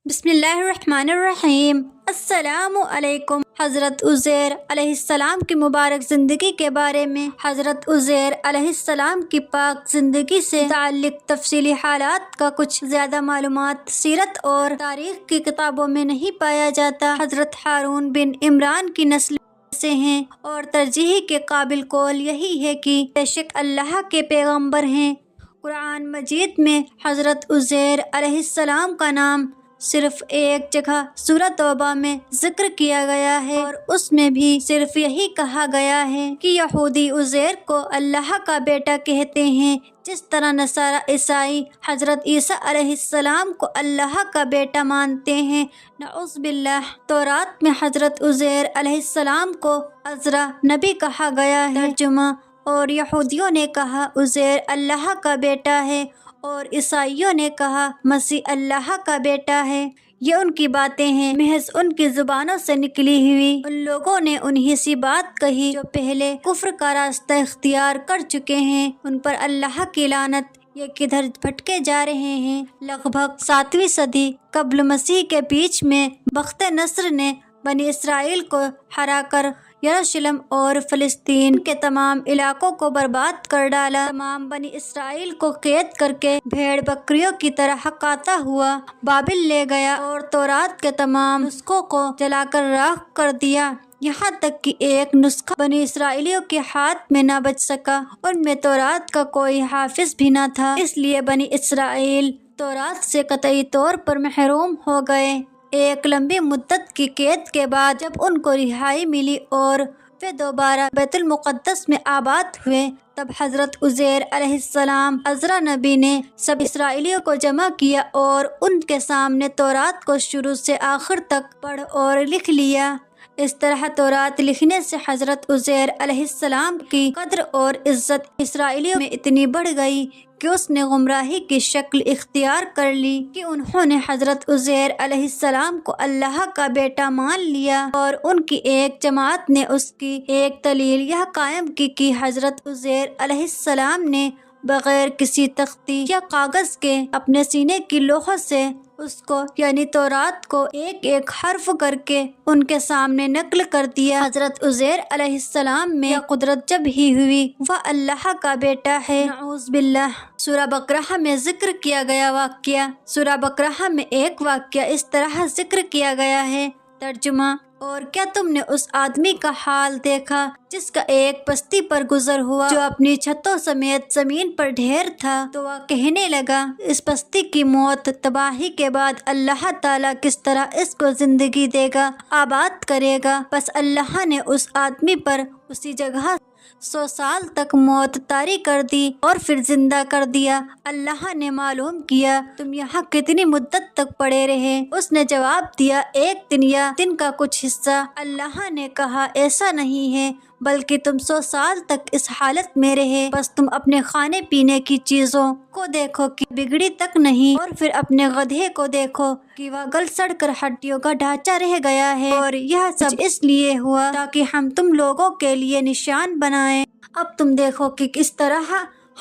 بسم اللہ الرحمن الرحیم۔ السلام علیکم۔ حضرت عزیر علیہ السلام کی مبارک زندگی کے بارے میں حضرت عزیر علیہ السلام کی پاک زندگی سے متعلق تفصیلی حالات کا کچھ زیادہ معلومات سیرت اور تاریخ کی کتابوں میں نہیں پایا جاتا۔ حضرت ہارون بن عمران کی نسل سے ہیں اور ترجیح کے قابل قول یہی ہے کہ بے شک اللہ کے پیغمبر ہیں۔ قرآن مجید میں حضرت عزیر علیہ السلام کا نام صرف ایک جگہ سورہ توبہ میں ذکر کیا گیا ہے اور اس میں بھی صرف یہی کہا گیا ہے کہ یہودی عزیر کو اللہ کا بیٹا کہتے ہیں، جس طرح نصارہ عیسائی حضرت عیسیٰ علیہ السلام کو اللہ کا بیٹا مانتے ہیں، نعوذ باللہ۔ تورات میں حضرت عزیر علیہ السلام کو عزرا نبی کہا گیا ہے، ترجمہ، اور یہودیوں نے کہا عزیر اللہ کا بیٹا ہے اور عیسائیوں نے کہا مسیح اللہ کا بیٹا ہے۔ یہ ان کی باتیں ہیں، محض ان کی زبانوں سے نکلی ہوئی۔ ان لوگوں نے انہی سی بات کہی جو پہلے کفر کا راستہ اختیار کر چکے ہیں، ان پر اللہ کی لعنت۔ یہ کدھر بھٹکے جا رہے ہیں۔ لگ بھگ 7ویں صدی قبل مسیح کے بیچ میں بخت نصر نے بنی اسرائیل کو ہرا کر یروشلم اور فلسطین کے تمام علاقوں کو برباد کر ڈالا۔ تمام بنی اسرائیل کو قید کر کے بھیڑ بکریوں کی طرح ہکاتا ہوا بابل لے گیا اور تورات کے تمام نسخوں کو جلا کر راکھ کر دیا، یہاں تک کہ ایک نسخہ بنی اسرائیلیوں کے ہاتھ میں نہ بچ سکا۔ ان میں تورات کا کوئی حافظ بھی نہ تھا، اس لیے بنی اسرائیل تورات سے قطعی طور پر محروم ہو گئے۔ ایک لمبی مدت کی قید کے بعد جب ان کو رہائی ملی اور وہ دوبارہ بیت المقدس میں آباد ہوئے، تب حضرت عزیر علیہ السلام عزرا نبی نے سب اسرائیلیوں کو جمع کیا اور ان کے سامنے تورات کو شروع سے آخر تک پڑھ اور لکھ لیا۔ اس طرح تورات لکھنے سے حضرت عزیر علیہ السلام کی قدر اور عزت اسرائیلیوں میں اتنی بڑھ گئی کہ اس نے گمراہی کی شکل اختیار کر لی کہ انہوں نے حضرت عزیر علیہ السلام کو اللہ کا بیٹا مان لیا، اور ان کی ایک جماعت نے اس کی ایک دلیل یہ قائم کی کہ حضرت عزیر علیہ السلام نے بغیر کسی تختی یا کاغذ کے اپنے سینے کی لوحوں سے اس کو یعنی تورات کو ایک ایک حرف کر کے ان کے سامنے نقل کر دیا۔ حضرت عزیر علیہ السلام میں قدرت جب ہی ہوئی وہ اللہ کا بیٹا ہے، نعوذ باللہ۔ سورہ بقرہ میں ذکر کیا گیا واقعہ۔ سورہ بقرہ میں ایک واقعہ اس طرح ذکر کیا گیا ہے، ترجمہ، اور کیا تم نے اس آدمی کا حال دیکھا جس کا ایک بستی پر گزر ہوا جو اپنی چھتوں سمیت زمین پر ڈھیر تھا؟ تو وہ کہنے لگا اس بستی کی موت تباہی کے بعد اللہ تعالیٰ کس طرح اس کو زندگی دے گا، آباد کرے گا۔ بس اللہ نے اس آدمی پر اسی جگہ 100 سال تک موت طاری کر دی اور پھر زندہ کر دیا۔ اللہ نے معلوم کیا تم یہاں کتنی مدت تک پڑے رہے؟ اس نے جواب دیا 1 دن یا دن کا کچھ حصہ۔ اللہ نے کہا ایسا نہیں ہے بلکہ تم 100 سال تک اس حالت میں رہے، بس تم اپنے کھانے پینے کی چیزوں کو دیکھو کہ بگڑی تک نہیں، اور پھر اپنے گدھے کو دیکھو کہ وہ گل سڑ کر ہڈیوں کا ڈھانچہ رہ گیا ہے، اور یہ سب اس لیے ہوا تاکہ ہم تم لوگوں کے لیے نشان بنائیں۔ اب تم دیکھو کہ کس طرح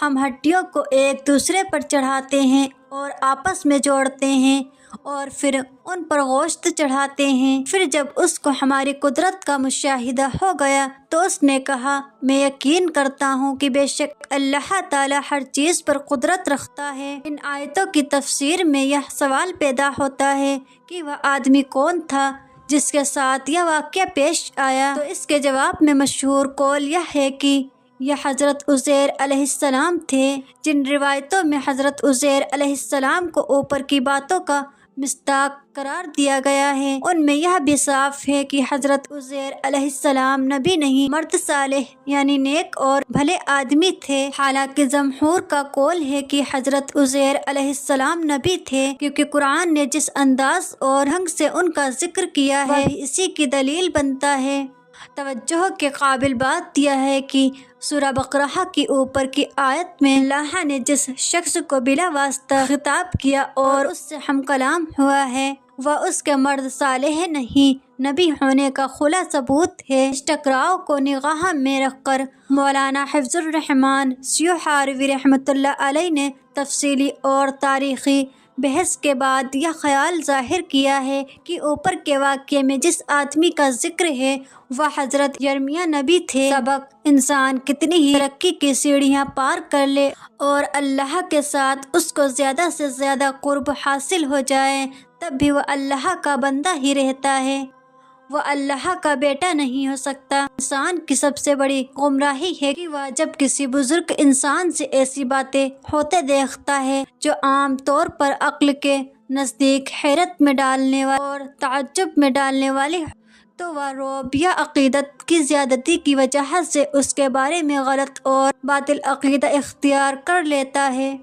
ہم ہڈیوں کو ایک دوسرے پر چڑھاتے ہیں اور آپس میں جوڑتے ہیں اور پھر ان پر گوشت چڑھاتے ہیں۔ پھر جب اس کو ہماری قدرت کا مشاہدہ ہو گیا تو اس نے کہا میں یقین کرتا ہوں کہ بے شک اللہ تعالی ہر چیز پر قدرت رکھتا ہے۔ ان آیتوں کی تفسیر میں یہ سوال پیدا ہوتا ہے کہ وہ آدمی کون تھا جس کے ساتھ یہ واقعہ پیش آیا؟ تو اس کے جواب میں مشہور قول یہ ہے کہ یہ حضرت عزیر علیہ السلام تھے۔ جن روایتوں میں حضرت عزیر علیہ السلام کو اوپر کی باتوں کا مصداق قرار دیا گیا ہے، ان میں یہ بھی صاف ہے کہ حضرت عزیر علیہ السلام نبی نہیں، مرد صالح یعنی نیک اور بھلے آدمی تھے۔ حالانکہ جمہور کا قول ہے کہ حضرت عزیر علیہ السلام نبی تھے، کیونکہ قرآن نے جس انداز اور ڈھنگ سے ان کا ذکر کیا ہے اسی کی دلیل بنتا ہے۔ توجہ کے قابل بات یہ ہے کہ سورہ بقرہ کی اوپر کی آیت میں اللہ نے جس شخص کو بلا واسطہ خطاب کیا اور اس سے ہم کلام ہوا ہے وہ اس کے مرد صالح نہیں، نبی ہونے کا کھلا ثبوت ہے۔ اس ٹکراؤ کو نگاہ میں رکھ کر مولانا حفظ الرحمان سیوہاروی رحمۃ اللہ علیہ نے تفصیلی اور تاریخی بحث کے بعد یہ خیال ظاہر کیا ہے کہ اوپر کے واقعے میں جس آدمی کا ذکر ہے وہ حضرت یرمیہ نبی تھے۔ سبق: انسان کتنی ہی ترقی کی سیڑھیاں پار کر لے اور اللہ کے ساتھ اس کو زیادہ سے زیادہ قرب حاصل ہو جائے، تب بھی وہ اللہ کا بندہ ہی رہتا ہے، وہ اللہ کا بیٹا نہیں ہو سکتا۔ انسان کی سب سے بڑی گمراہی ہے کہ وہ جب کسی بزرگ انسان سے ایسی باتیں ہوتے دیکھتا ہے جو عام طور پر عقل کے نزدیک حیرت میں ڈالنے والی اور تعجب میں ڈالنے والی، تو وہ رعب یا عقیدت کی زیادتی کی وجہ سے اس کے بارے میں غلط اور باطل عقیدہ اختیار کر لیتا ہے۔